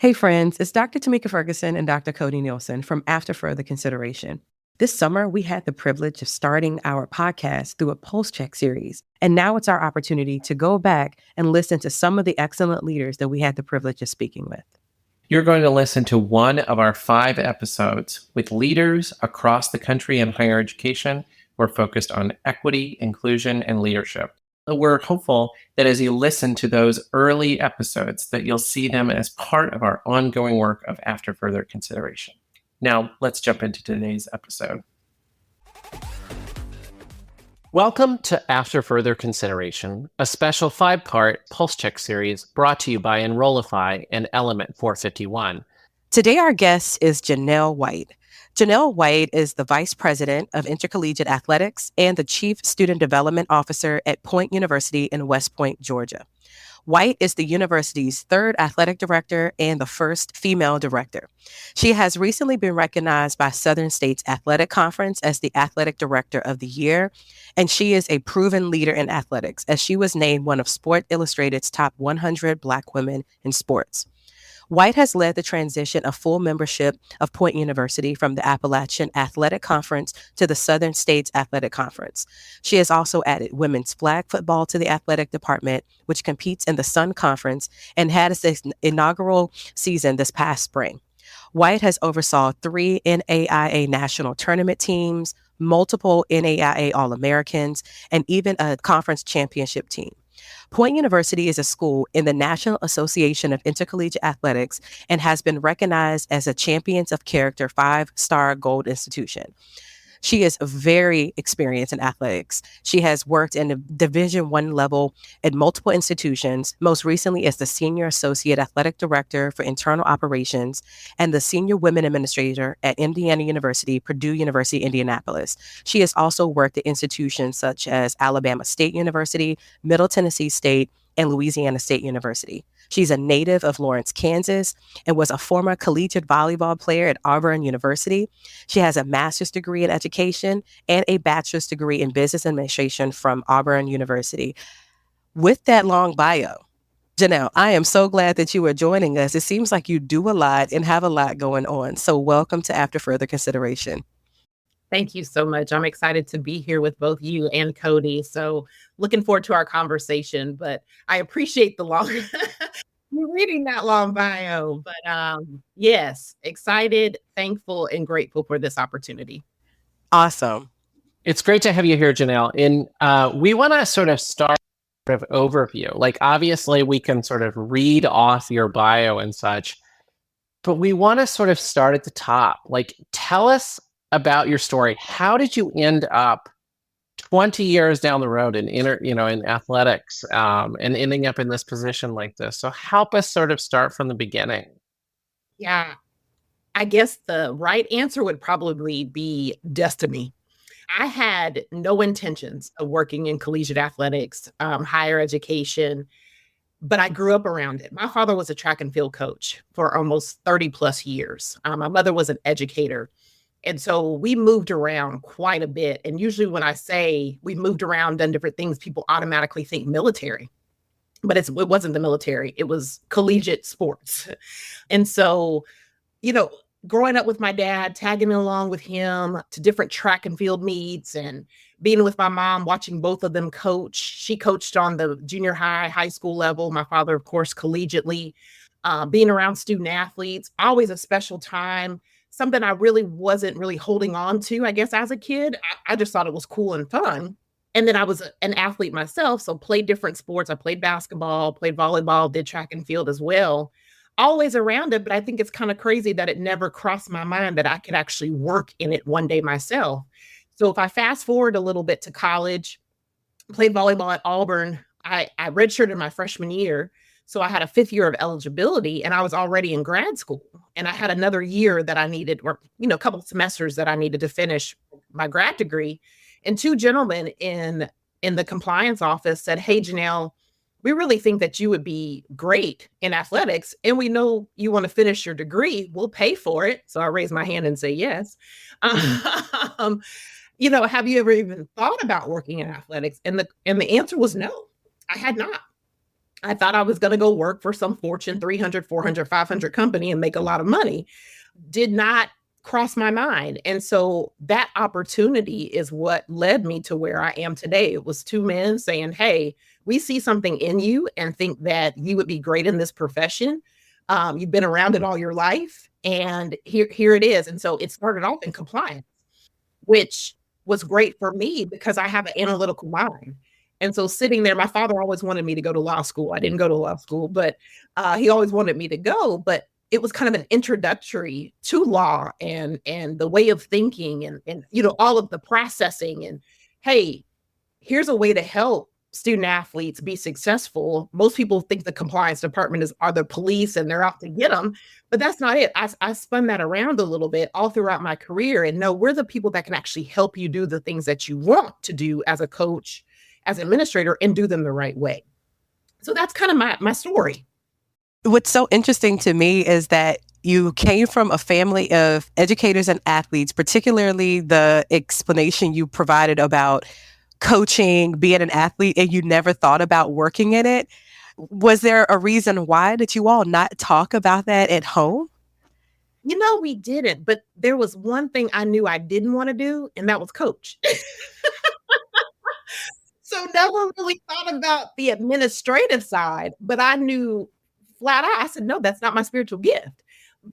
Hey friends, it's Dr. Tamika Ferguson and Dr. Cody Nielsen from After Further Consideration. This summer, we had the privilege of starting our podcast through a pulse check series. And now it's our opportunity to go back and listen to some of the excellent leaders that we had the privilege of speaking with. You're going to listen to one of our 5 episodes with leaders across the country in higher education who are focused on equity, inclusion, and leadership. We're hopeful that as you listen to those early episodes, that you'll see them as part of our ongoing work of After Further Consideration. Now, let's jump into today's episode. Welcome to After Further Consideration, a special 5-part Pulse Check series brought to you by Enrollify and Element 451. Today, our guest is Jaunelle White. Jaunelle White is the Vice President of Intercollegiate Athletics and the Chief Student Development Officer at Point University in West Point, Georgia. White is the university's 3rd athletic director and the 1st female director. She has recently been recognized by Southern States Athletic Conference as the Athletic Director of the Year, and she is a proven leader in athletics as she was named one of Sport Illustrated's top 100 Black women in sports. White has led the transition of full membership of Point University from the Appalachian Athletic Conference to the Southern States Athletic Conference. She has also added women's flag football to the athletic department, which competes in the Sun Conference and had its inaugural season this past spring. White has oversaw 3 NAIA national tournament teams, multiple NAIA All-Americans, and even a conference championship team. Point University is a school in the National Association of Intercollegiate Athletics and has been recognized as a Champions of Character 5-star gold institution. She is very experienced in athletics. She has worked in the Division I level at multiple institutions, most recently as the Senior Associate Athletic Director for Internal Operations and the Senior Women Administrator at Indiana University, Purdue University, Indianapolis. She has also worked at institutions such as Alabama State University, Middle Tennessee State, and Louisiana State University. She's a native of Lawrence, Kansas, and was a former collegiate volleyball player at Auburn University. She has a master's degree in education and a bachelor's degree in business administration from Auburn University. With that long bio, Jaunelle, I am so glad that you are joining us. It seems like you do a lot and have a lot going on. So welcome to After Further Consideration. Thank you so much. I'm excited to be here with both you and Cody. So looking forward to our conversation, but I appreciate the long reading that long bio. But yes, excited, thankful, and grateful for this opportunity. Awesome. It's great to have you here, Jaunelle. And we want to sort of start with overview. Like, obviously, we can sort of read off your bio and such, but we want to sort of start at the top. Like, tell us about your story. How did you end up 20 years down the road in in athletics and ending up in this position like this? So help us sort of start from the beginning. Yeah, I guess the right answer would probably be destiny. I had no intentions of working in collegiate athletics, higher education, but I grew up around it. My father was a track and field coach for almost 30 plus years. My mother was an educator. And so we moved around quite a bit. And usually when I say we moved around, done different things, people automatically think military. But it wasn't the military. It was collegiate sports. And so, growing up with my dad, tagging along with him to different track and field meets and being with my mom, watching both of them coach. She coached on the junior high school level. My father, of course, collegiately. Being around student athletes, always a special time. Something I really wasn't really holding on to, I guess, as a kid. I just thought it was cool and fun. And then I was an athlete myself, so played different sports. I played basketball, played volleyball, did track and field as well. Always around it, but I think it's kind of crazy that it never crossed my mind that I could actually work in it one day myself. So if I fast forward a little bit to college, played volleyball at Auburn, I redshirted my freshman year. So I had a 5th year of eligibility and I was already in grad school. And I had another year that I needed, or, a couple of semesters that I needed to finish my grad degree. And 2 gentlemen in the compliance office said, "Hey, Jaunelle, we really think that you would be great in athletics. And we know you want to finish your degree. We'll pay for it." So I raised my hand and say yes. Have you ever even thought about working in athletics? And the answer was no, I had not. I thought I was going to go work for some Fortune 300, 400, 500 company and make a lot of money. Did not cross my mind. And so that opportunity is what led me to where I am today. It was two men saying, "Hey, we see something in you and think that you would be great in this profession. You've been around it all your life, and here it is." And so it started off in compliance, which was great for me because I have an analytical mind. And so sitting there, my father always wanted me to go to law school. I didn't go to law school, but he always wanted me to go. But it was kind of an introductory to law and the way of thinking and all of the processing and hey, here's a way to help student athletes be successful. Most people think the compliance department are the police and they're out to get them, but that's not it. I spun that around a little bit all throughout my career and no, we're the people that can actually help you do the things that you want to do as a coach, as an administrator, and do them the right way. So that's kind of my story. What's so interesting to me is that you came from a family of educators and athletes, particularly the explanation you provided about coaching, being an athlete, and you never thought about working in it. Was there a reason why did you all not talk about that at home? We didn't, but there was one thing I knew I didn't want to do, and that was coach. So never really thought about the administrative side, but I knew flat out, I said, no, that's not my spiritual gift.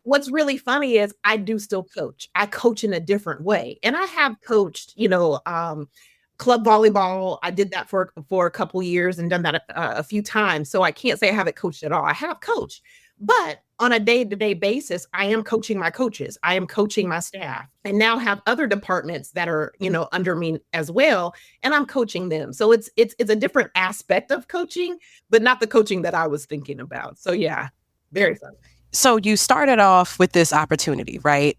What's really funny is I do still coach. I coach in a different way. And I have coached, club volleyball. I did that for a couple years and done that a few times. So I can't say I haven't coached at all. I have coached, but on a day-to-day basis, I am coaching my coaches. I am coaching my staff and now have other departments that are, under me as well. And I'm coaching them. So it's a different aspect of coaching, but not the coaching that I was thinking about. So yeah, very fun. So you started off with this opportunity, right?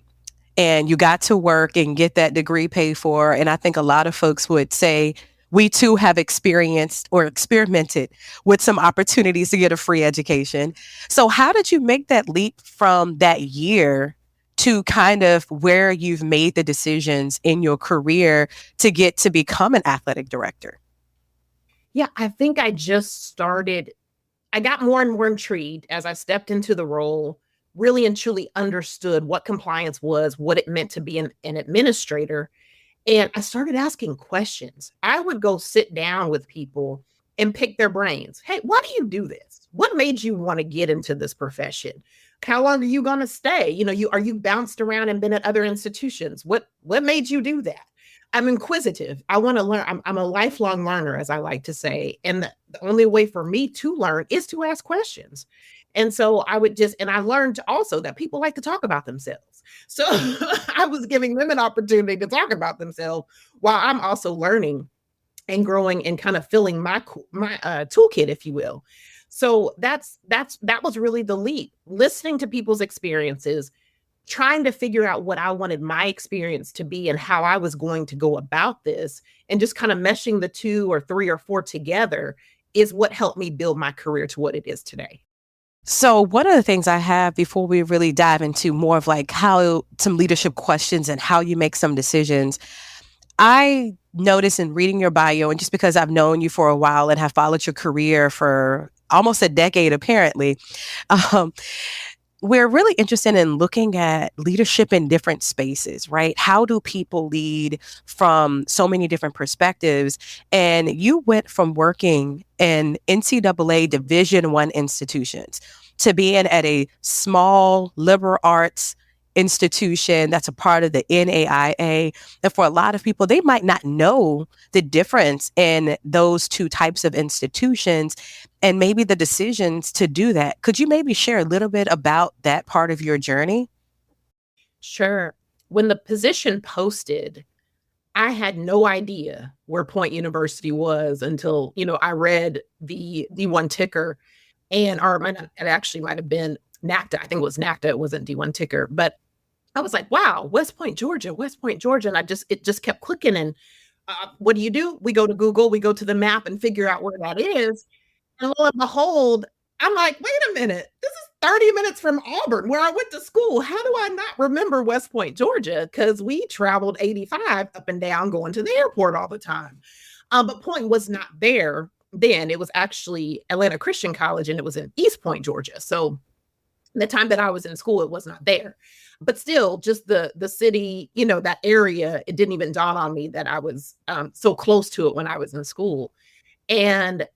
And you got to work and get that degree paid for. And I think a lot of folks would say, we too have experienced or experimented with some opportunities to get a free education. So how did you make that leap from that year to kind of where you've made the decisions in your career to get to become an athletic director? Yeah, I think I got more and more intrigued as I stepped into the role, really and truly understood what compliance was, what it meant to be an administrator. And I started asking questions. I would go sit down with people and pick their brains. Hey, why do you do this? What made you want to get into this profession? How long are you going to stay? Are you bounced around and been at other institutions? What made you do that? I'm inquisitive. I want to learn. I'm a lifelong learner, as I like to say. And the only way for me to learn is to ask questions. And so I learned also that people like to talk about themselves. So I was giving them an opportunity to talk about themselves while I'm also learning and growing and kind of filling my toolkit, if you will. So that was really the leap, listening to people's experiences, trying to figure out what I wanted my experience to be and how I was going to go about this, and just kind of meshing the two or three or four together is what helped me build my career to what it is today. So one of the things I have before we really dive into more of like how some leadership questions and how you make some decisions, I noticed in reading your bio, and just because I've known you for a while and have followed your career for almost a decade, apparently, um, we're really interested in looking at leadership in different spaces, right? How do people lead from so many different perspectives? And you went from working in NCAA Division I institutions to being at a small liberal arts institution that's a part of the NAIA. And for a lot of people, they might not know the difference in those two types of institutions and maybe the decisions to do that. Could you maybe share a little bit about that part of your journey? Sure. When the position posted, I had no idea where Point University was until, I read the D1 ticker or it actually might have been NACTA. I think it was NACTA. It wasn't D1 ticker, but I was like, wow, West Point, Georgia, West Point, Georgia. And it just kept clicking. And what do? We go to Google, we go to the map and figure out where that is. And lo and behold, I'm like, wait a minute, this is 30 minutes from Auburn, where I went to school. How do I not remember West Point, Georgia? Because we traveled 85 up and down going to the airport all the time. But Point was not there. then. It was actually Atlanta Christian College, and it was in East Point, Georgia. So the time that I was in school, it was not there. But still, just the city, that area, it didn't even dawn on me that I was so close to it when I was in school. And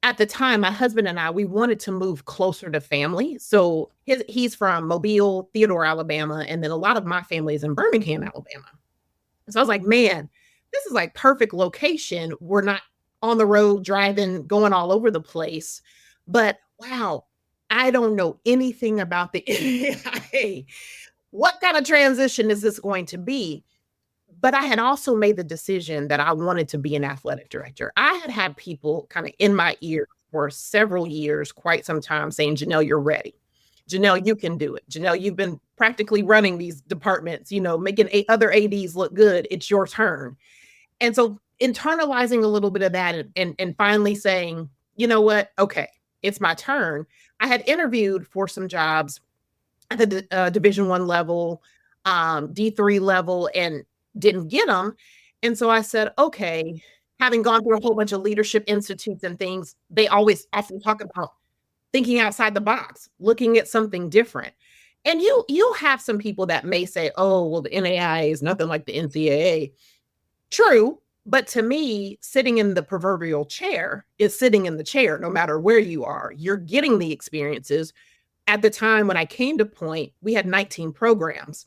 at the time, my husband and I, we wanted to move closer to family. So he's from Mobile, Theodore, Alabama, and then a lot of my family is in Birmingham, Alabama. So I was like, man, this is like perfect location. We're not on the road driving, going all over the place. But wow, I don't know anything about the AI. What kind of transition is this going to be? But I had also made the decision that I wanted to be an athletic director. I had people kind of in my ear for several years, quite some time, saying, Jaunelle, you're ready. Jaunelle, you can do it. Jaunelle, you've been practically running these departments, making other ADs look good. It's your turn. And so internalizing a little bit of that and finally saying, you know what? Okay, it's my turn. I had interviewed for some jobs at the Division I level, D3 level, and didn't get them. And so I said, okay, having gone through a whole bunch of leadership institutes and things, they always often talk about thinking outside the box, looking at something different. And you'll have some people that may say, oh, well, the NAIA is nothing like the NCAA. True. But to me, sitting in the proverbial chair is sitting in the chair, no matter where you are. You're getting the experiences. At the time when I came to Point, we had 19 programs.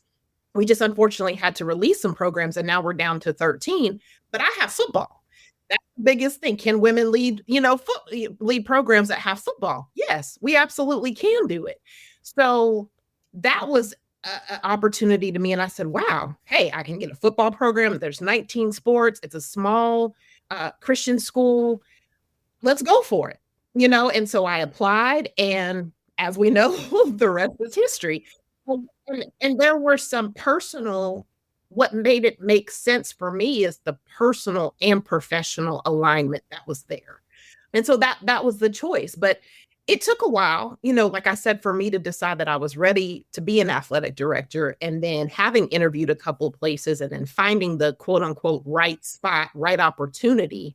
We just unfortunately had to release some programs, and now we're down to 13. But I have football. That's the biggest thing. Can women lead, lead programs that have football? Yes, we absolutely can do it. So that was an opportunity to me. And I said, wow, hey, I can get a football program. There's 19 sports. It's a small Christian school. Let's go for it. And so I applied, and as we know, the rest is history. And there were some personal, what made it make sense for me is the personal and professional alignment that was there. And so that was the choice. But it took a while, like I said, for me to decide that I was ready to be an athletic director, and then having interviewed a couple of places and then finding the quote unquote right spot, right opportunity.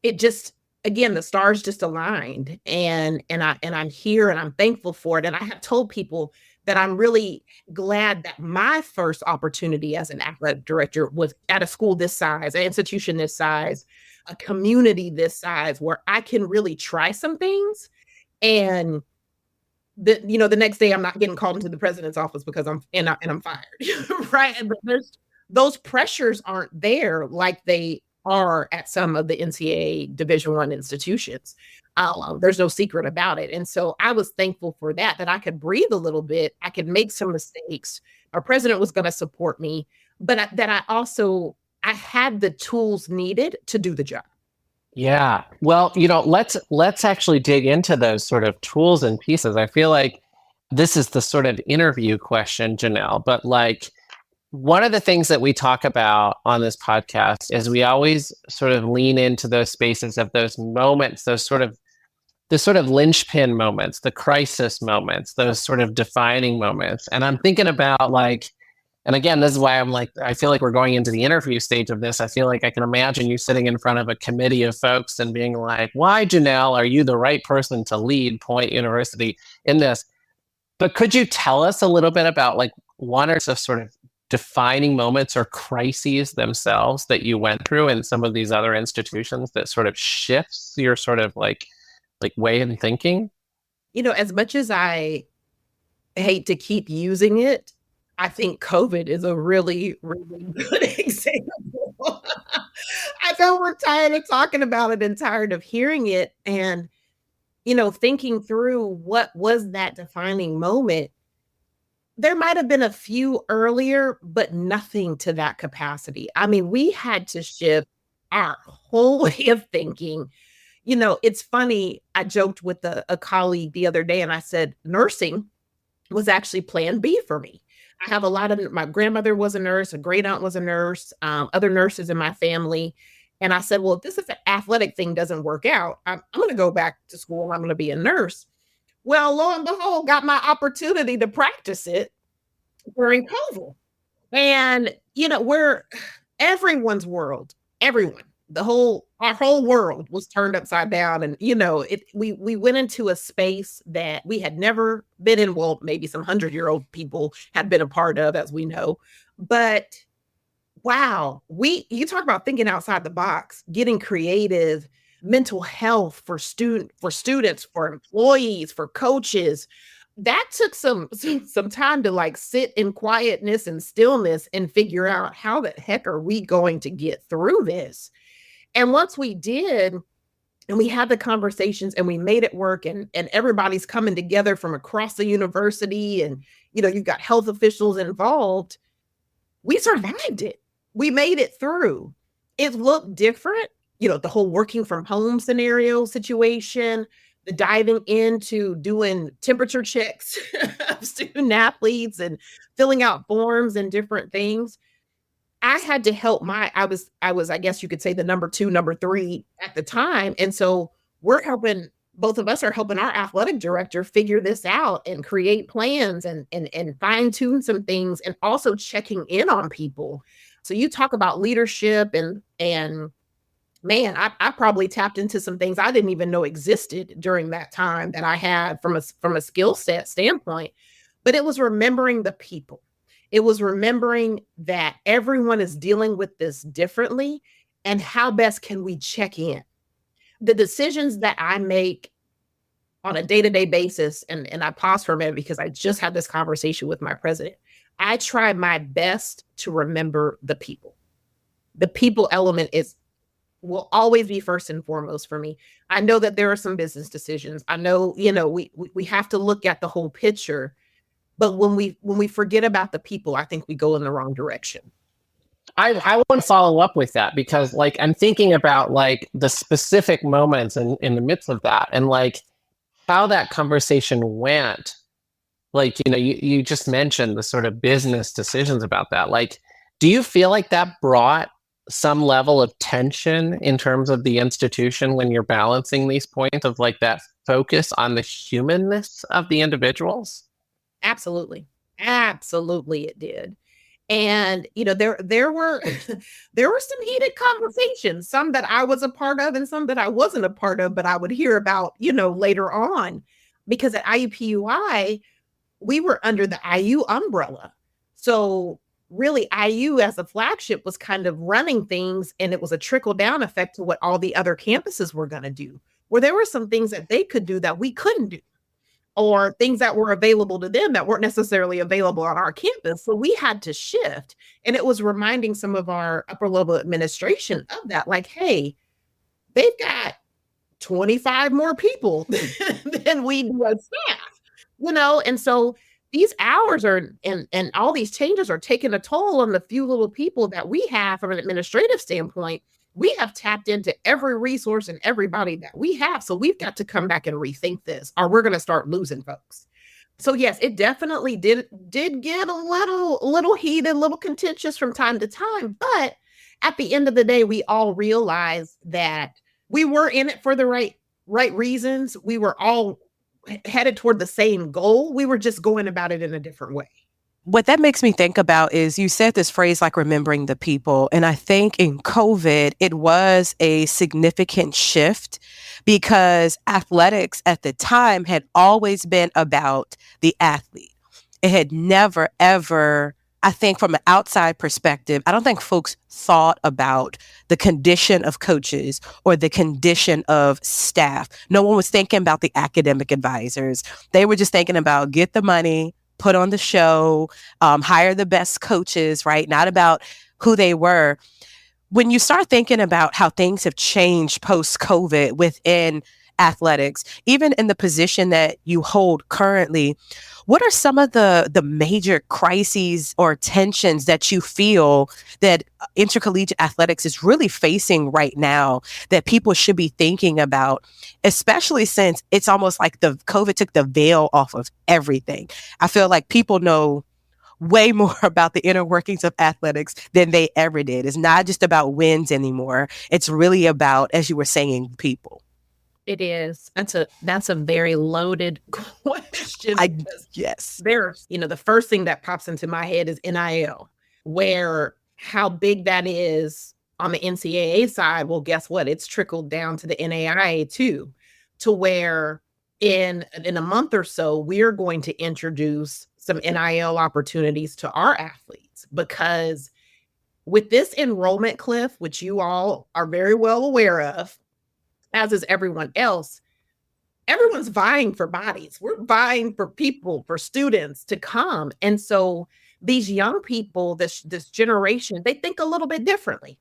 It just, again, the stars just aligned, and I'm here, and I'm thankful for it. And I have told people that I'm really glad that my first opportunity as an athletic director was at a school this size, an institution this size, a community this size, where I can really try some things. And the next day I'm not getting called into the president's office because I'm fired. Right. But those pressures aren't there like they are at some of the NCAA Division I institutions. There's no secret about it. And so I was thankful for that I could breathe a little bit. I could make some mistakes. Our president was going to support me, but I had the tools needed to do the job. Yeah. Well, let's actually dig into those sort of tools and pieces. I feel like this is the sort of interview question, Jaunelle, but like one of the things that we talk about on this podcast is we always sort of lean into those spaces of those moments, the sort of linchpin moments, the crisis moments, those sort of defining moments. And I'm thinking about and again, this is why I'm like, I feel like we're going into the interview stage of this. I feel like I can imagine you sitting in front of a committee of folks and being like, why, Jaunelle, are you the right person to lead Point University in this? But could you tell us a little bit about like one or two sort of defining moments or crises themselves that you went through in some of these other institutions that sort of shifts your sort of like way in thinking? As much as I hate to keep using it, I think COVID is a really, really good example. I know we're tired of talking about it and tired of hearing it. And, thinking through what was that defining moment, there might have been a few earlier, but nothing to that capacity. I mean, we had to shift our whole way of thinking. It's funny. I joked with a colleague the other day, and I said, nursing was actually plan B for me. I have my grandmother was a nurse, a great aunt was a nurse, other nurses in my family. And I said, well, if this is an athletic thing doesn't work out, I'm going to go back to school. I'm going to be a nurse. Well, lo and behold, got my opportunity to practice it during COVID. And, we're everyone's world, everyone, our whole world was turned upside down. And, we went into a space that we had never been in. Well, maybe some 100-year-old people had been a part of, as we know. But wow, you talk about thinking outside the box, getting creative, mental health for students, for employees, for coaches. That took some time to like sit in quietness and stillness and figure out how the heck are we going to get through this. And once we did, and we had the conversations and we made it work, and everybody's coming together from across the university, and you've got health officials involved, we survived it. We made it through. It looked different, the whole working from home scenario situation, the diving into doing temperature checks of student athletes and filling out forms and different things. I had to help I was, I guess you could say, the number 2, number 3 at the time. And so both of us are helping our athletic director figure this out and create plans and fine tune some things, and also checking in on people. So you talk about leadership, and man, I probably tapped into some things I didn't even know existed during that time that I had from a skill set standpoint. But it was remembering the people. It was remembering that everyone is dealing with this differently, and how best can we check in. The decisions that I make on a day-to-day basis, and I pause for a minute because I just had this conversation with my president. I try my best to remember the people. The people element will always be first and foremost for me. I know that there are some business decisions. I know, we have to look at the whole picture, but when we forget about the people, I think we go in the wrong direction. I want to follow up with that, because like I'm thinking about like the specific moments in the midst of that, and like how that conversation went. Like, you just mentioned the sort of business decisions about that. Like, do you feel like that brought some level of tension in terms of the institution when you're balancing these points of like that focus on the humanness of the individuals? Absolutely. Absolutely it did. And there were there were some heated conversations, some that I was a part of and some that I wasn't a part of, but I would hear about, later on, because at IUPUI, we were under the IU umbrella. So really, IU as a flagship was kind of running things, and it was a trickle down effect to what all the other campuses were going to do, where there were some things that they could do that we couldn't do, or things that were available to them that weren't necessarily available on our campus. So we had to shift. And it was reminding some of our upper level administration of that, like, hey, they've got 25 more people than we do as staff, and so these hours are and all these changes are taking a toll on the few little people that we have from an administrative standpoint. We have tapped into every resource and everybody that we have. So we've got to come back and rethink this, or we're going to start losing folks. So yes, it definitely did get a little heated, a little contentious from time to time. But at the end of the day, we all realized that we were in it for the right reasons. We were all headed toward the same goal. We were just going about it in a different way. What that makes me think about is you said this phrase like remembering the people. And I think in COVID, it was a significant shift because athletics at the time had always been about the athlete. It had never, ever, I think from an outside perspective, I don't think folks thought about the condition of coaches or the condition of staff. No one was thinking about the academic advisors. They were just thinking about get the money, put on the show, hire the best coaches, right? Not about who they were. When you start thinking about how things have changed post-COVID within athletics, even in the position that you hold currently, what are some of the major crises or tensions that you feel that intercollegiate athletics is really facing right now that people should be thinking about, especially since it's almost like the COVID took the veil off of everything? I feel like people know way more about the inner workings of athletics than they ever did. It's not just about wins anymore. It's really about, as you were saying, people. It is. That's a very loaded question. Yes. There's, the first thing that pops into my head is NIL, where how big that is on the NCAA side, well, guess what? It's trickled down to the NAIA too, to where in a month or so, we're going to introduce some NIL opportunities to our athletes, because with this enrollment cliff, which you all are very well aware of, as is everyone else, everyone's vying for bodies. We're vying for people, for students to come. And so these young people, this generation, they think a little bit differently.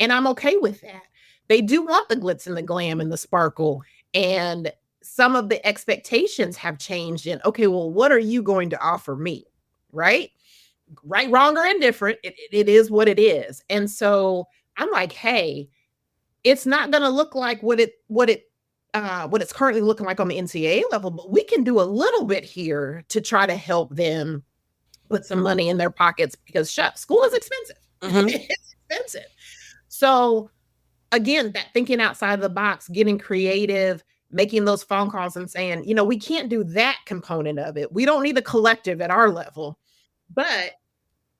And I'm okay with that. They do want the glitz and the glam and the sparkle. And some of the expectations have changed in, okay, well, what are you going to offer me? Right? Right, wrong, or indifferent. It is what it is. And so I'm like, hey, it's not going to look like what it's currently looking like on the NCAA level, but we can do a little bit here to try to help them put some money in their pockets, because school is expensive. Mhm. It's expensive. So again, that thinking outside the box, getting creative, making those phone calls and saying, we can't do that component of it. We don't need a collective at our level, but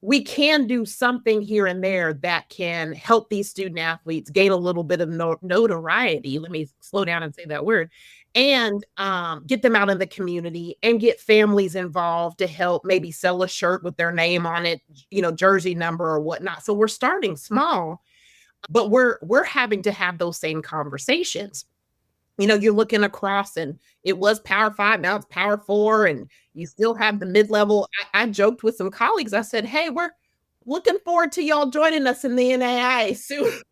we can do something here and there that can help these student athletes gain a little bit of notoriety. Let me slow down and say that word. And get them out in the community and get families involved to help maybe sell a shirt with their name on it, jersey number or whatnot. So we're starting small, but we're having to have those same conversations. You're looking across, and it was Power 5, now it's Power 4, and you still have the mid-level. I joked with some colleagues. I said, hey, we're looking forward to y'all joining us in the NAIA soon.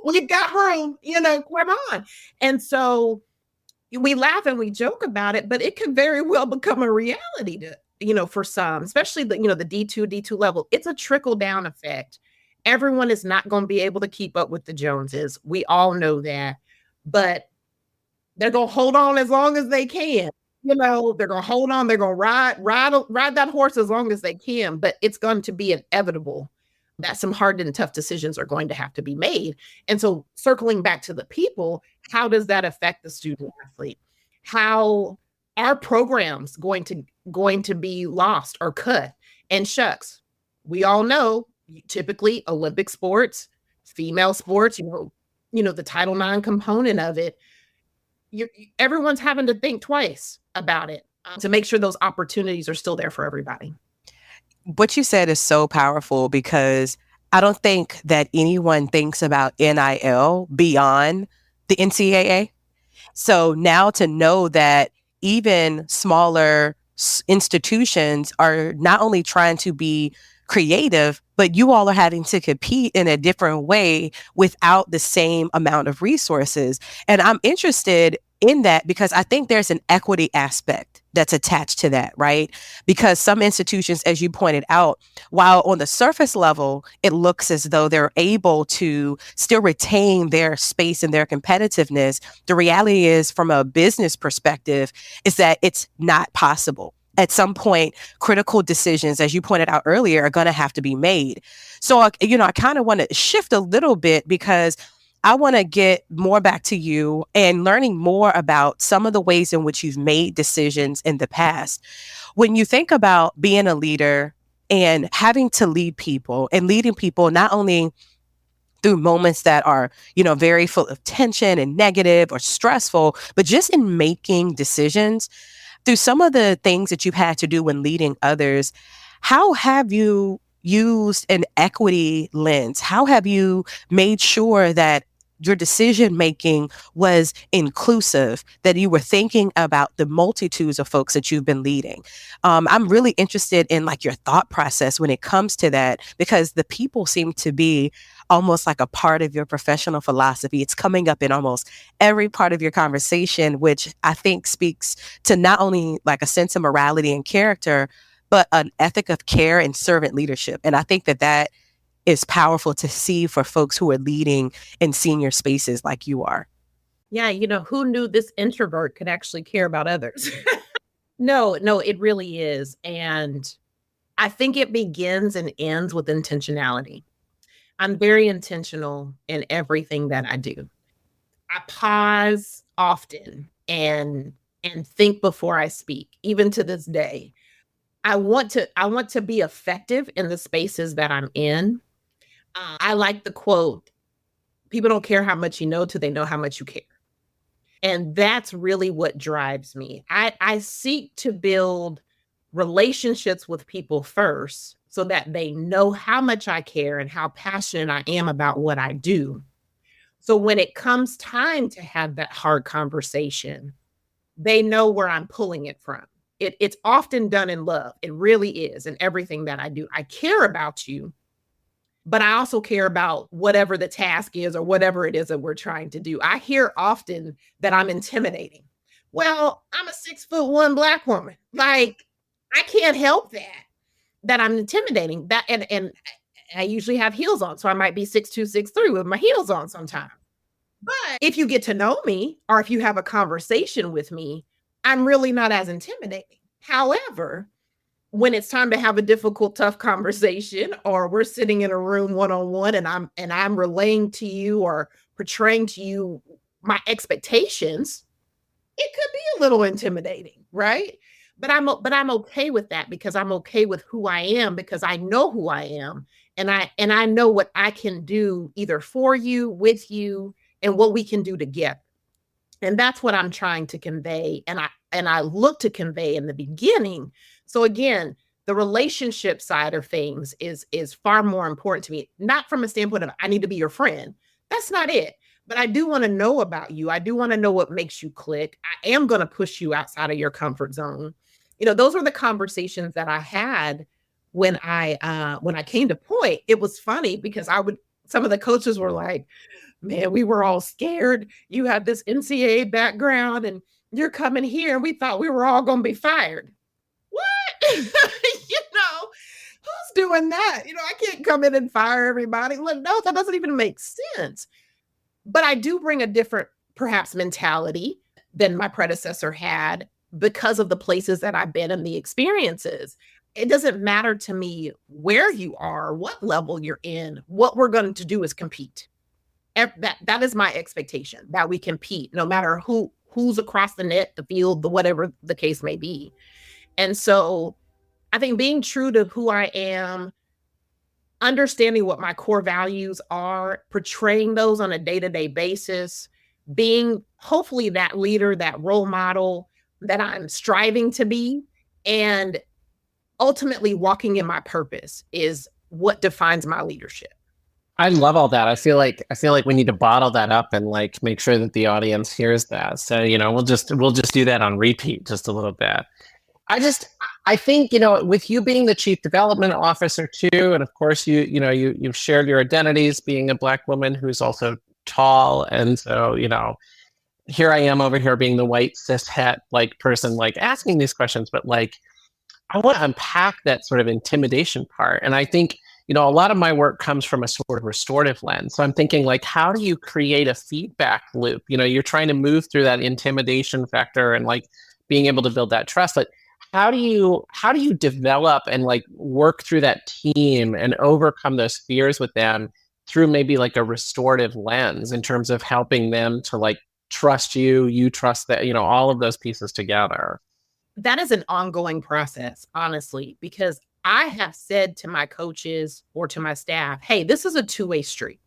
We've got room, come on. And so we laugh and we joke about it, but it could very well become a reality for some, especially the D2 level. It's a trickle down effect. Everyone is not going to be able to keep up with the Joneses. We all know that, but they're going to hold on as long as they can. They're going to hold on. They're going to ride that horse as long as they can, but it's going to be inevitable that some hard and tough decisions are going to have to be made. And so circling back to the people, how does that affect the student athlete? How are programs going to be lost or cut? And shucks, we all know typically Olympic sports, female sports, the Title IX component of it, everyone's having to think twice about it to make sure those opportunities are still there for everybody. What you said is so powerful, because I don't think that anyone thinks about NIL beyond the NCAA. So now to know that even smaller institutions are not only trying to be creative, but you all are having to compete in a different way without the same amount of resources. And I'm interested in that because I think there's an equity aspect that's attached to that, right? Because some institutions, as you pointed out, while on the surface level, it looks as though they're able to still retain their space and their competitiveness, the reality is, from a business perspective, is that it's not possible. At some point, critical decisions, as you pointed out earlier, are going to have to be made. So, I kind of want to shift a little bit, because I want to get more back to you and learning more about some of the ways in which you've made decisions in the past. When you think about being a leader and having to lead people, and leading people not only through moments that are, very full of tension and negative or stressful, but just in making decisions, through some of the things that you've had to do when leading others, how have you used an equity lens? How have you made sure that your decision making was inclusive, that you were thinking about the multitudes of folks that you've been leading? I'm really interested in your thought process when it comes to that, because the people seem to be almost like a part of your professional philosophy. It's coming up in almost every part of your conversation, which I think speaks to not only a sense of morality and character, but an ethic of care and servant leadership. And I think that is powerful to see for folks who are leading in senior spaces like you are. Yeah, who knew this introvert could actually care about others? No, it really is. And I think it begins and ends with intentionality. I'm very intentional in everything that I do. I pause often and think before I speak, even to this day. I want to be effective in the spaces that I'm in. I like the quote, people don't care how much you know till they know how much you care. And that's really what drives me. I seek to build relationships with people first so that they know how much I care and how passionate I am about what I do. So when it comes time to have that hard conversation, they know where I'm pulling it from. It's often done in love. It really is in everything that I do. I care about you, but I also care about whatever the task is or whatever it is that we're trying to do. I hear often that I'm intimidating. Well, I'm a 6'1" Black woman. Like, I can't help that I'm intimidating. That and I usually have heels on, so I might be 6'2", 6'3" with my heels on sometimes. But if you get to know me or if you have a conversation with me, I'm really not as intimidating. However, when it's time to have a difficult, tough conversation, or we're sitting in a room one-on-one and I'm relaying to you or portraying to you my expectations, it could be a little intimidating, right? But I'm okay with that because I'm okay with who I am because I know who I am and I know what I can do either for you, with you, and what we can do together. And that's what I'm trying to convey and I look to convey in the beginning. So again, the relationship side of things is far more important to me, not from a standpoint of I need to be your friend. That's not it. But I do want to know about you. I do want to know what makes you click. I am going to push you outside of your comfort zone. Those were the conversations that I had when I came to Point. It was funny because some of the coaches were like, man, we were all scared. You had this NCAA background and you're coming here and we thought we were all going to be fired. What? Who's doing that? I can't come in and fire everybody. No, that doesn't even make sense. But I do bring a different, perhaps, mentality than my predecessor had because of the places that I've been and the experiences. It doesn't matter to me where you are, what level you're in. What we're going to do is compete. That is my expectation, that we compete no matter who's across the net, the field, the whatever the case may be. And so I think being true to who I am, understanding what my core values are, portraying those on a day-to-day basis, being hopefully that leader, that role model that I'm striving to be, and ultimately walking in my purpose is what defines my leadership. I love all that. I feel like we need to bottle that up and like make sure that the audience hears that. So, we'll just do that on repeat just a little bit. I think, with you being the chief development officer too, and of course you've shared your identities being a Black woman who's also tall. And so, here I am over here being the white cis het like person, like asking these questions, but like, I want to unpack that sort of intimidation part. And I think, a lot of my work comes from a sort of restorative lens. So I'm thinking like, how do you create a feedback loop? You're trying to move through that intimidation factor and like being able to build that trust. But how do you develop and like work through that team and overcome those fears with them through maybe like a restorative lens in terms of helping them to like trust you trust that, all of those pieces together? That is an ongoing process, honestly, because I have said to my coaches or to my staff, hey, this is a two-way street.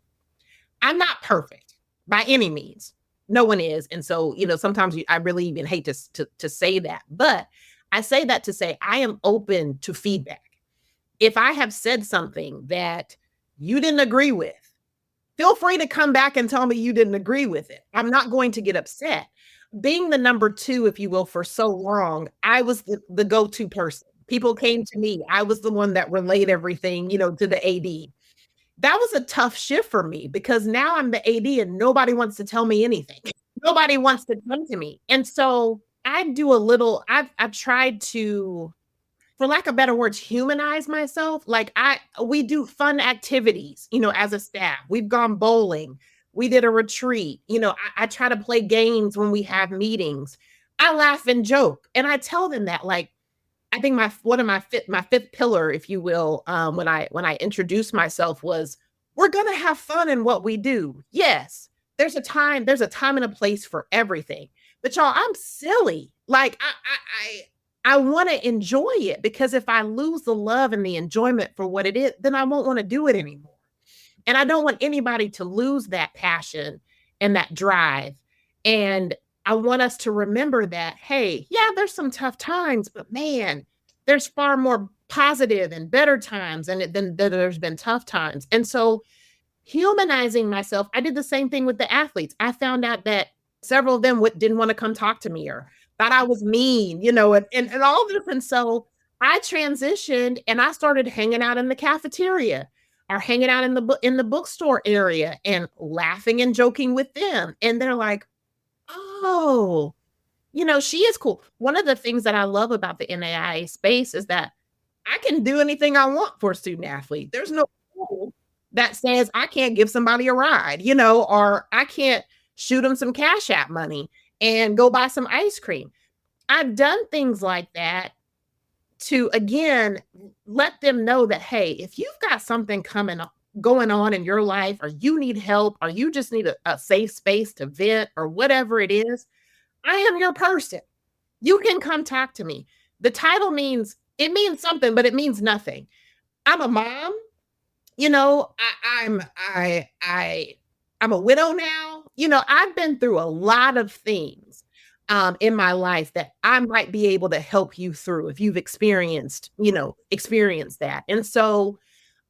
I'm not perfect by any means. No one is. And so, sometimes I really even hate to say that, but I say that to say I am open to feedback. If I have said something that you didn't agree with, feel free to come back and tell me you didn't agree with it. I'm not going to get upset. Being the number two, if you will, for so long, I was the go-to person. People came to me. I was the one that relayed everything, to the AD. That was a tough shift for me because now I'm the AD and nobody wants to tell me anything. Nobody wants to come to me. And so I've tried to, for lack of better words, humanize myself. Like we do fun activities, as a staff. We've gone bowling. We did a retreat. I try to play games when we have meetings. I laugh and joke. And I tell them that, like, I think my fifth pillar, if you will, when I introduced myself was, we're going to have fun in what we do. Yes, there's a time and a place for everything. But y'all, I'm silly. Like I want to enjoy it, because if I lose the love and the enjoyment for what it is, then I won't want to do it anymore. And I don't want anybody to lose that passion and that drive. And I want us to remember that, hey, yeah, there's some tough times, but man, there's far more positive and better times than there's been tough times. And so humanizing myself, I did the same thing with the athletes. I found out that several of them didn't want to come talk to me or thought I was mean, and all this. And so I transitioned and I started hanging out in the cafeteria or hanging out in the bookstore area and laughing and joking with them. And they're like, oh, she is cool. One of the things that I love about the NAIA space is that I can do anything I want for a student athlete. There's no rule that says I can't give somebody a ride, or I can't shoot them some Cash App money and go buy some ice cream. I've done things like that to, again, let them know that, hey, if you've got something going on in your life, or you need help, or you just need a safe space to vent, or whatever it is, I am your person. You can come talk to me. The title means something, but it means nothing. I'm a mom. I'm a widow now. I've been through a lot of things in my life that I might be able to help you through if you've experienced that. And so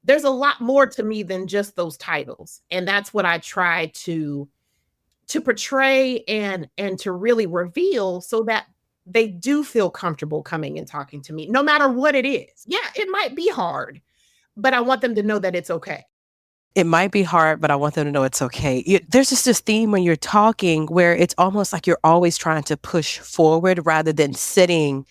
there's a lot more to me than just those titles. And that's what I try to portray and to really reveal, so that they do feel comfortable coming and talking to me, no matter what it is. Yeah, it might be hard, but I want them to know that it's okay. It might be hard, but I want them to know it's okay. There's just this theme when you're talking where it's almost like you're always trying to push forward rather than sitting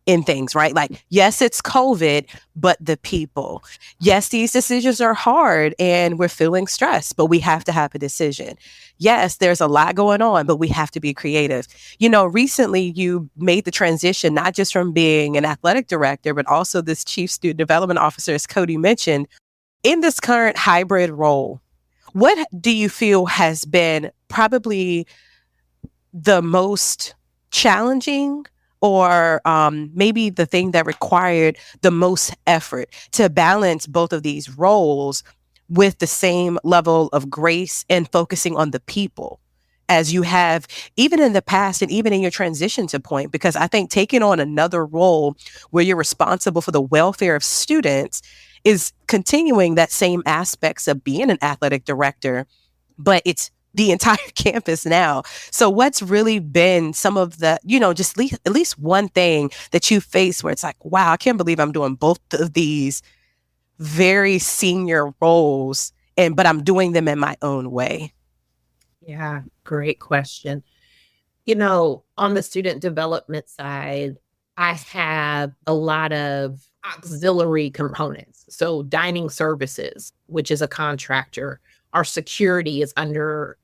in things, right? Like, yes, it's COVID, but the people. Yes, these decisions are hard and we're feeling stressed, but we have to have a decision. Yes, there's a lot going on, but we have to be creative. Recently you made the transition, not just from being an athletic director, but also this chief student development officer, as Cody mentioned. In this current hybrid role, what do you feel has been probably the most challenging, or maybe the thing that required the most effort to balance both of these roles with the same level of grace and focusing on the people as you have even in the past and even in your transition to Point? Because I think taking on another role where you're responsible for the welfare of students is continuing that same aspects of being an athletic director, but it's the entire campus now. So what's really been some of the, just at least one thing that you face where it's like, wow, I can't believe I'm doing both of these very senior roles, but I'm doing them in my own way? Yeah, great question. On the student development side, I have a lot of auxiliary components. So dining services, which is a contractor. Our security is under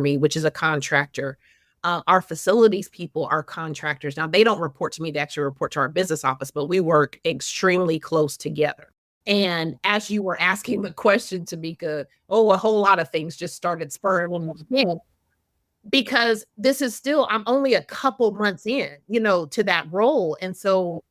me, which is a contractor. Our facilities people are contractors. Now, they don't report to me. They actually report to our business office, but we work extremely close together. And as you were asking the question, Tamika, a whole lot of things just started spurring on my head, because I'm only a couple months in, to that role. And so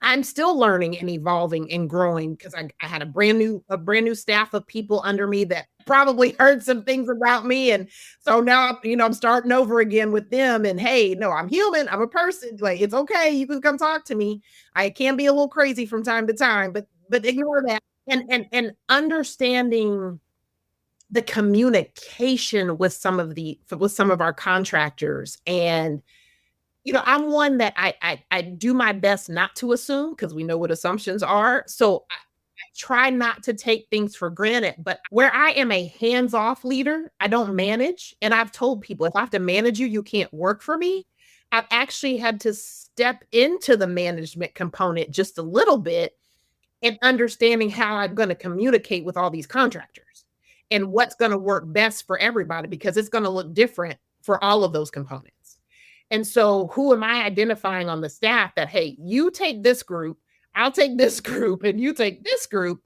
I'm still learning and evolving and growing, because I had a brand new staff of people under me that probably heard some things about me. And so now, I'm starting over again with them. And hey, no, I'm human. I'm a person. Like, it's okay. You can come talk to me. I can be a little crazy from time to time, but ignore that. And understanding the communication with some of our contractors. And I'm one that I do my best not to assume, because we know what assumptions are. So I try not to take things for granted. But where I am a hands-off leader, I don't manage. And I've told people, if I have to manage you, you can't work for me. I've actually had to step into the management component just a little bit, and understanding how I'm going to communicate with all these contractors and what's going to work best for everybody, because it's going to look different for all of those components. And so who am I identifying on the staff that, hey, you take this group, I'll take this group, and you take this group,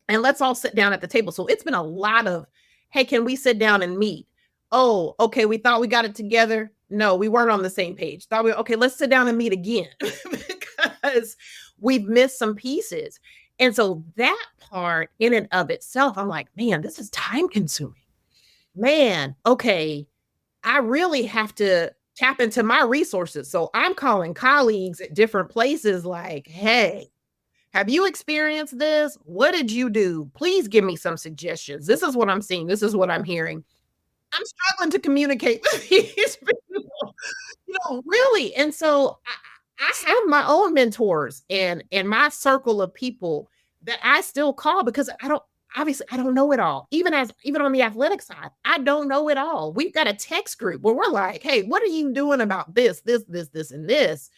and let's all sit down at the table. So it's been a lot of, hey, can we sit down and meet? Oh, okay, we thought we got it together. No, we weren't on the same page. Okay, let's sit down and meet again because we've missed some pieces. And so that part in and of itself, I'm like, man, this is time consuming. Man, okay, I really have to tap into my resources. So I'm calling colleagues at different places like, hey, have you experienced this? What did you do? Please give me some suggestions. This is what I'm seeing. This is what I'm hearing. I'm struggling to communicate with these people, really. And so I have my own mentors and my circle of people that I still call because I don't know it all. Even on the athletic side, I don't know it all. We've got a text group where we're like, hey, what are you doing about this, and this?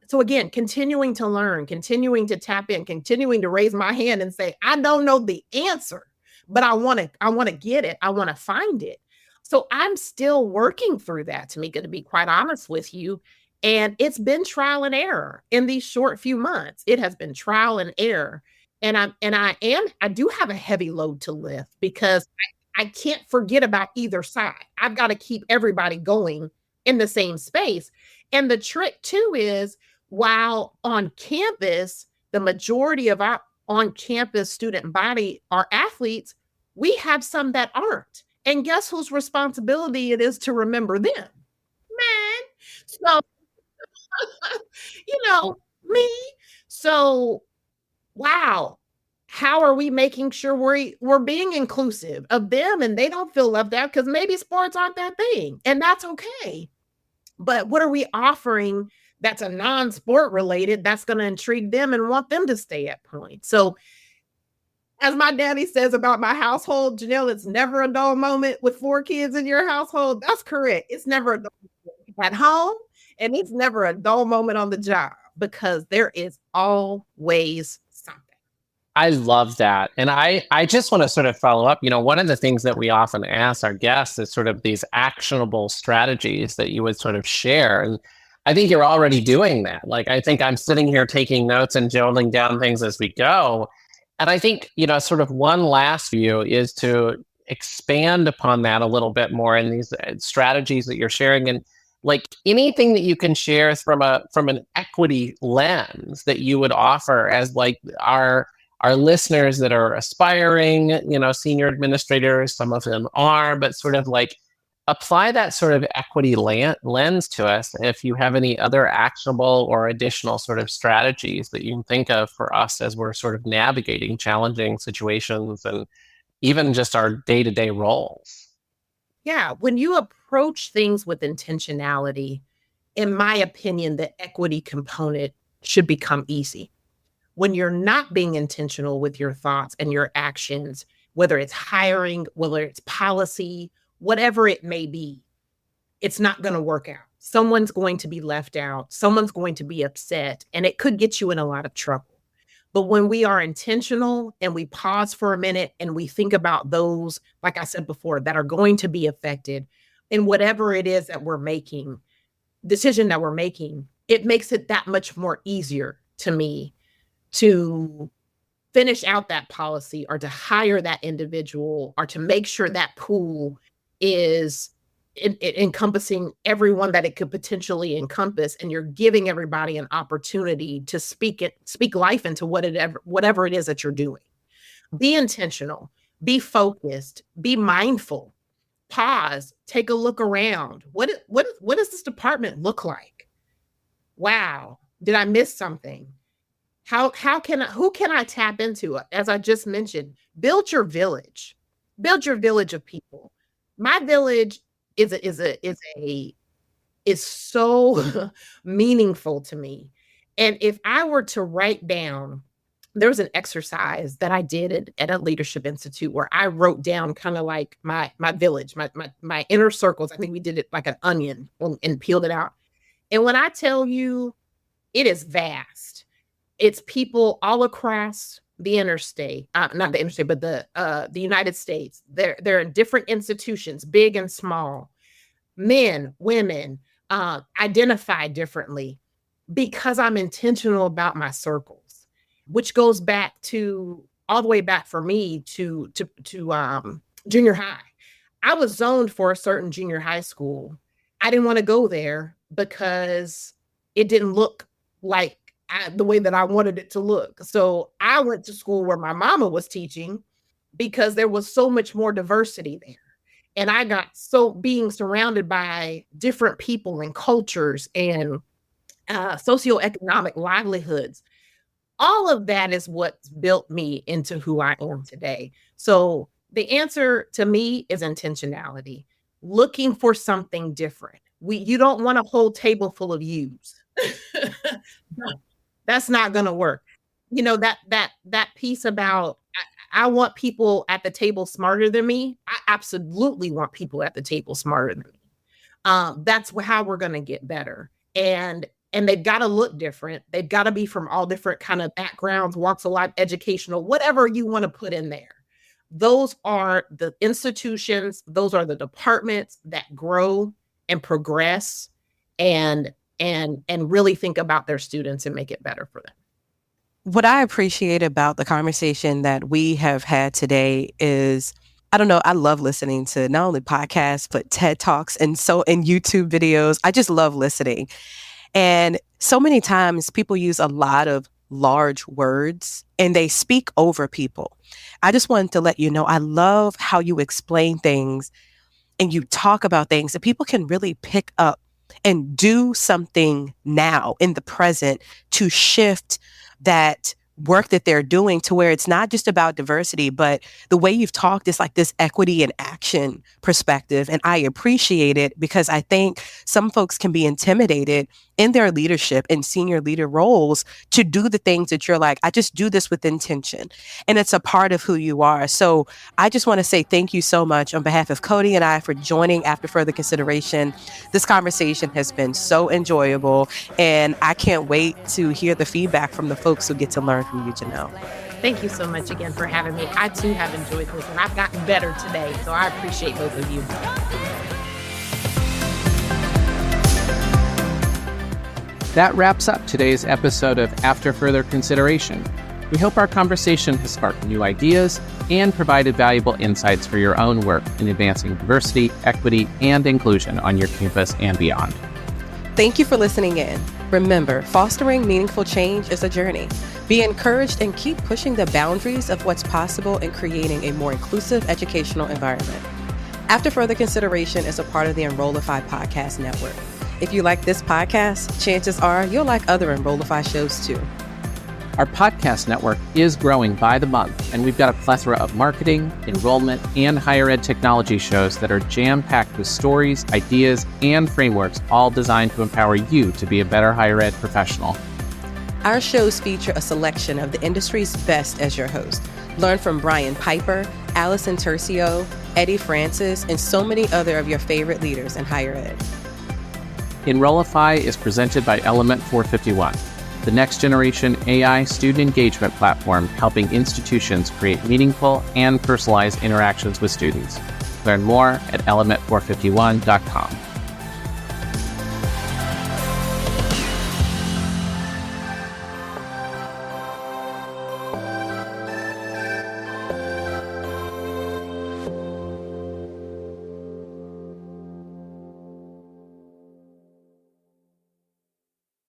So again, continuing to learn, continuing to tap in, continuing to raise my hand and say, I don't know the answer, but I want to get it. I want to find it. So I'm still working through that, Tamika, to be quite honest with you. And it's been trial and error in these short few months. It has been trial and error. I do have a heavy load to lift because I can't forget about either side. I've got to keep everybody going in the same space. And the trick too is while on campus, the majority of our on campus student body are athletes, we have some that aren't. And guess whose responsibility it is to remember them? Man. So, me. So, wow. How are we making sure we're being inclusive of them and they don't feel left out because maybe sports aren't that thing, and that's okay. But what are we offering that's a non-sport related that's going to intrigue them and want them to stay at point? So as my daddy says about my household, Jaunelle, it's never a dull moment with 4 kids in your household. That's correct. It's never a dull moment at home, and it's never a dull moment on the job because there is always something. I love that. And I just want to sort of follow up. One of the things that we often ask our guests is sort of these actionable strategies that you would sort of share. And I think you're already doing that. Like, I think I'm sitting here taking notes and jottling down things as we go. And I think, sort of one last view is to expand upon that a little bit more in these strategies that you're sharing. And like anything that you can share from an equity lens that you would offer as like our listeners that are aspiring, senior administrators, some of them are, but sort of like apply that sort of equity lens to us. If you have any other actionable or additional sort of strategies that you can think of for us as we're sort of navigating challenging situations and even just our day-to-day roles. Yeah, when you approach things with intentionality, in my opinion, the equity component should become easy. When you're not being intentional with your thoughts and your actions, whether it's hiring, whether it's policy, whatever it may be, it's not going to work out. Someone's going to be left out. Someone's going to be upset, and it could get you in a lot of trouble. But when we are intentional and we pause for a minute and we think about those, like I said before, that are going to be affected in whatever it is that we're making, decision that we're making, it makes it that much more easier to me to finish out that policy or to hire that individual or to make sure that pool is encompassing everyone that it could potentially encompass, and you're giving everybody an opportunity to speak life into whatever it is that you're doing. Be intentional, be focused, be mindful, pause, take a look around. What does this department look like? Wow, did I miss something? Who can I tap into? As I just mentioned, build your village of people. My village is so meaningful to me. And if I were to write down, there was an exercise that I did at a leadership institute where I wrote down kind of like my village, my inner circles. I think we did it like an onion and peeled it out. And when I tell you, it is vast. It's people all across the interstate, not the interstate, but the United States. They're in different institutions, big and small, men, women, identify differently because I'm intentional about my circles, which goes back to all the way back for me to junior high. I was zoned for a certain junior high school. I didn't want to go there because it didn't look like the way that I wanted it to look. So I went to school where my mama was teaching because there was so much more diversity there. And I got so being surrounded by different people and cultures and socioeconomic livelihoods. All of that is what's built me into who I am today. So the answer to me is intentionality, looking for something different. You don't want a whole table full of yous. That's not going to work. You know, that piece about I want people at the table smarter than me. I absolutely want people at the table smarter than me. That's how we're going to get better. And they've got to look different. They've got to be from all different kind of backgrounds, walks of life, educational, whatever you want to put in there. Those are the institutions, those are the departments that grow and progress and really think about their students and make it better for them. What I appreciate about the conversation that we have had today is, I don't know, I love listening to not only podcasts, but TED Talks and YouTube videos. I just love listening. And so many times people use a lot of large words and they speak over people. I just wanted to let you know, I love how you explain things and you talk about things that people can really pick up and do something now in the present to shift that work that they're doing to where it's not just about diversity, but the way you've talked is like this equity and action perspective. And I appreciate it because I think some folks can be intimidated in their leadership and senior leader roles to do the things that you're like, I just do this with intention. And it's a part of who you are. So I just want to say thank you so much on behalf of Cody and I for joining After Further Consideration. This conversation has been so enjoyable and I can't wait to hear the feedback from the folks who get to learn from you, Jaunelle. Thank you so much again for having me. I too have enjoyed this and I've gotten better today. So I appreciate both of you. That wraps up today's episode of After Further Consideration. We hope our conversation has sparked new ideas and provided valuable insights for your own work in advancing diversity, equity, and inclusion on your campus and beyond. Thank you for listening in. Remember, fostering meaningful change is a journey. Be encouraged and keep pushing the boundaries of what's possible in creating a more inclusive educational environment. After Further Consideration is a part of the Enrollify Podcast Network. If you like this podcast, chances are you'll like other Enrollify shows too. Our podcast network is growing by the month, and we've got a plethora of marketing, enrollment, and higher ed technology shows that are jam-packed with stories, ideas, and frameworks, all designed to empower you to be a better higher ed professional. Our shows feature a selection of the industry's best as your host. Learn from Brian Piper, Allison Tercio, Eddie Francis, and so many other of your favorite leaders in higher ed. Enrollify is presented by Element 451, the next generation AI student engagement platform helping institutions create meaningful and personalized interactions with students. Learn more at element451.com.